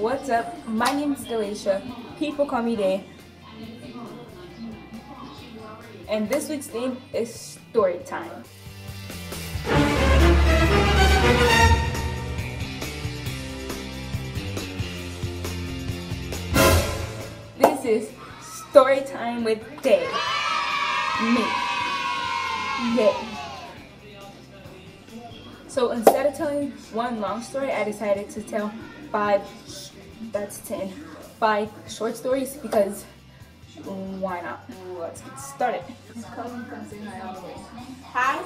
What's up? My name is Galatia. People call me Day. And this week's theme is story time. This is story time with Day. Me. Day. So instead of telling one long story, I decided to tell 5 short stories because why not? Let's get started. Hi.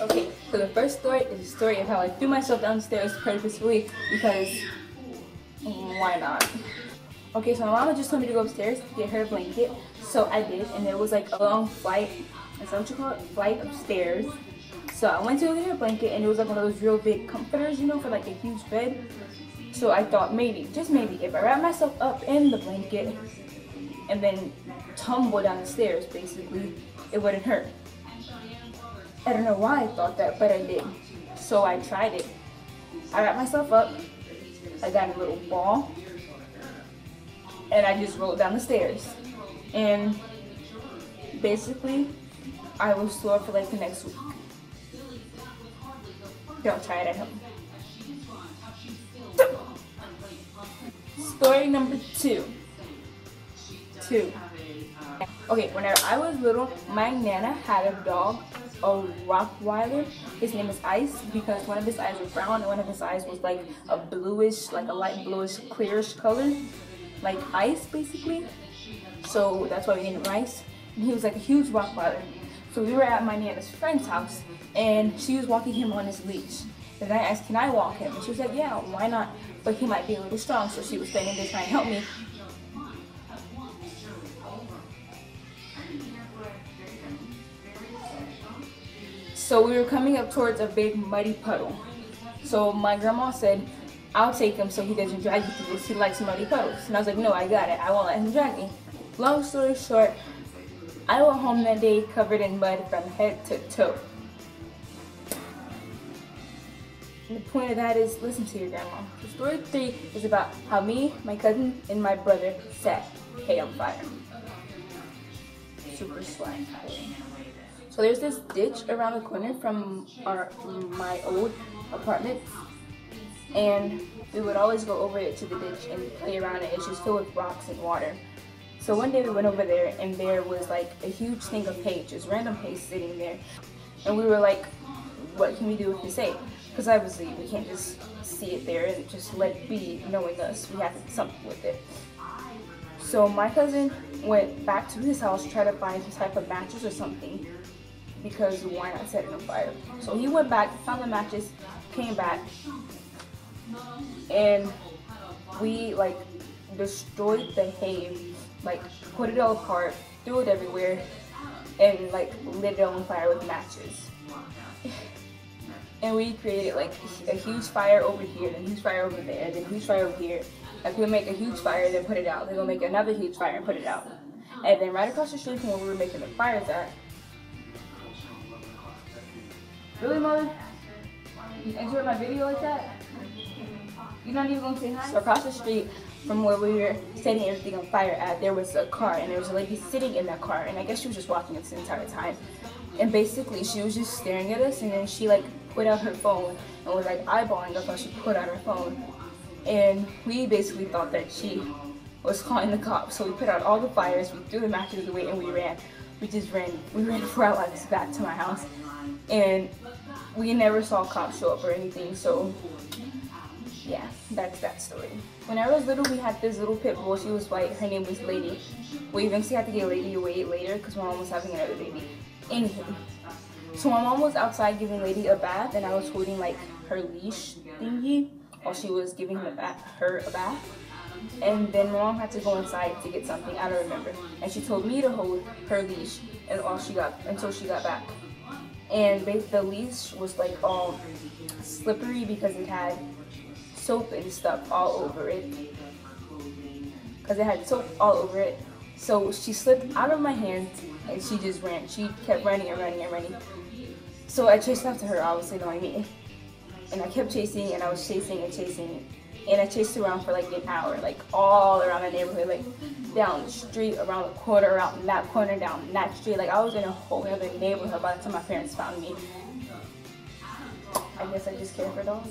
Okay, so the first story is a story of how I threw myself downstairs purposefully because why not? Okay, so my mama just told me to go upstairs to get her blanket, so I did, and there was like a long flight, is that what you call it? Flight of stairs. So I went to go get her blanket, and it was like one of those real big comforters, you know, for like a huge bed. So I thought maybe, just maybe, if I wrap myself up in the blanket and then tumble down the stairs, basically, it wouldn't hurt. I don't know why I thought that, but I did. So I tried it. I wrapped myself up, I got a little ball, and I just rolled down the stairs. And basically, I was sore for like the next week. Don't try it at home. Story number 2. Okay, whenever I was little, my Nana had a dog, a Rottweiler. His name is Ice because one of his eyes was brown and one of his eyes was like a bluish, like a light bluish, clearish color, like ice basically. So that's why we named him Ice. And he was like a huge Rottweiler. So we were at my Nana's friend's house and she was walking him on his leash. And I asked, can I walk him? And she was like, yeah, why not? But he might be a little strong, so she was standing there trying to help me. So we were coming up towards a big muddy puddle. So my grandma said, I'll take him so he doesn't drag you through this. He likes muddy puddles. And I was like, no, I got it. I won't let him drag me. Long story short, I went home that day covered in mud from head to toe. And the point of that is, listen to your grandma. So story 3 is about how me, my cousin, and my brother set hay on fire. Super swag. So there's this ditch around the corner from my old apartment, and we would always go over it to the ditch and play around it. It's just filled with rocks and water. So one day we went over there, and there was like a huge thing of hay, just random hay sitting there. And we were like, what can we do with this hay? Because obviously we can't just see it there and just let it be knowing us. We have to do something with it. So my cousin went back to his house to try to find some type of matches or something, because why not set it on fire? So he went back, found the matches, came back, and we like destroyed the hay, like put it all apart, threw it everywhere, and like lit it on fire with matches. And we created like a huge fire over here, then a huge fire over there, then a huge fire over here. Like we'll make a huge fire, then put it out. Then we'll make another huge fire and put it out. And then right across the street from where we were making the fires at. Really, Mother? You enjoyed my video like that? You're not even gonna say hi? So across the street from where we were setting everything on fire at, there was a car, and there was a lady sitting in that car, and I guess she was just watching us the entire time. And basically, she was just staring at us, and then she like put out her phone and was like eyeballing us while she put out her phone. And we basically thought that she was calling the cops. So we put out all the fires, we threw the matches away, and we ran. We just ran. We ran for our lives back to my house. And we never saw cops show up or anything. So yeah, that's that story. When I was little, we had this little pit bull. She was white. Her name was Lady. We eventually had to get Lady away later because my mom was having another baby. Anywho, so my mom was outside giving Lady a bath, and I was holding like her leash thingy while she was giving her a bath. And then my mom had to go inside to get something, I don't remember. And she told me to hold her leash until she got back. And the leash was like all slippery because it had soap and stuff all over it. So she slipped out of my hands and she just ran. She kept running and running and running. So I chased after her, obviously knowing me. And I kept chasing, and I was chasing and chasing. and I chased her around for like an hour, like all around the neighborhood, like down the street, around the corner, around that corner, down that street. Like I was in a whole other neighborhood by the time my parents found me. I guess I just care for dogs.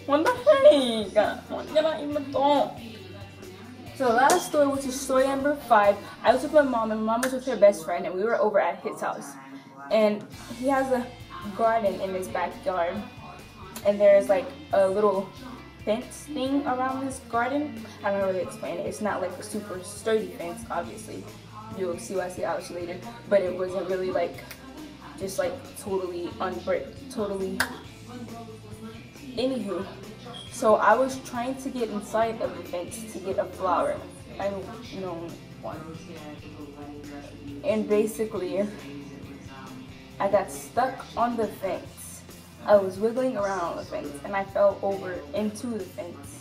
What the heck? So the last story, which is story number 5, I was with my mom, and my mom was with her best friend, and we were over at his house. And he has a garden in his backyard, and there's like a little fence thing around this garden. I don't know really explain it. It's not like a super sturdy fence, obviously. You'll see why I say obviously later. But it wasn't really like, just like totally unbricked, totally. Anywho, so I was trying to get inside of the fence to get a flower. I don't know one. And basically, I got stuck on the fence. I was wiggling around on the fence, and I fell over into the fence.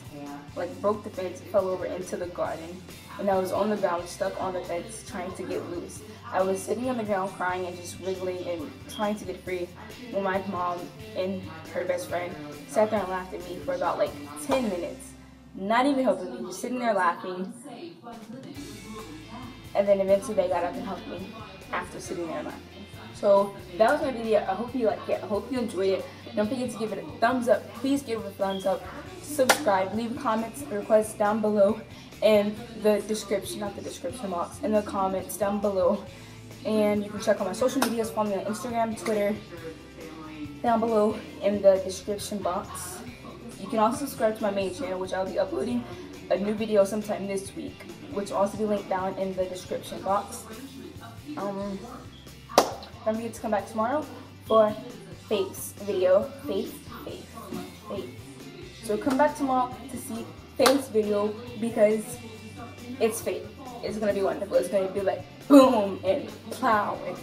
Like broke the fence, fell over into the garden. And I was on the ground, stuck on the fence, trying to get loose. I was sitting on the ground crying and just wiggling and trying to get free when my mom and her best friend sat there and laughed at me for about like 10 minutes. Not even helping me, just sitting there laughing. And then eventually they got up and helped me after sitting there and laughing. So that was my video. I hope you like it. I hope you enjoyed it. Don't forget to give it a thumbs up. Please give it a thumbs up. Subscribe. Leave comments, requests down below in the description, not the description box, in the comments down below. And you can check out my social medias. Follow me on Instagram, Twitter, down below in the description box. You can also subscribe to my main channel, which I'll be uploading a new video sometime this week, which will also be linked down in the description box. Don't forget to come back tomorrow for Faith's video. Faith. So come back tomorrow to see Faith's video because it's Faith. It's gonna be wonderful. It's gonna be like boom and plow and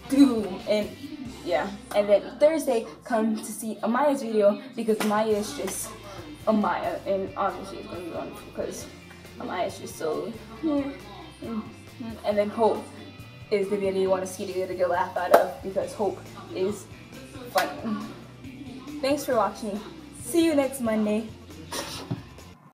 doom and yeah. And then Thursday, come to see Amaya's video because Amaya is just Amaya, and obviously it's gonna be wonderful because Amaya is just so. And then Hope is the video you want to see to get a good laugh out of because Hope is funny. Thanks for watching. See you next Monday.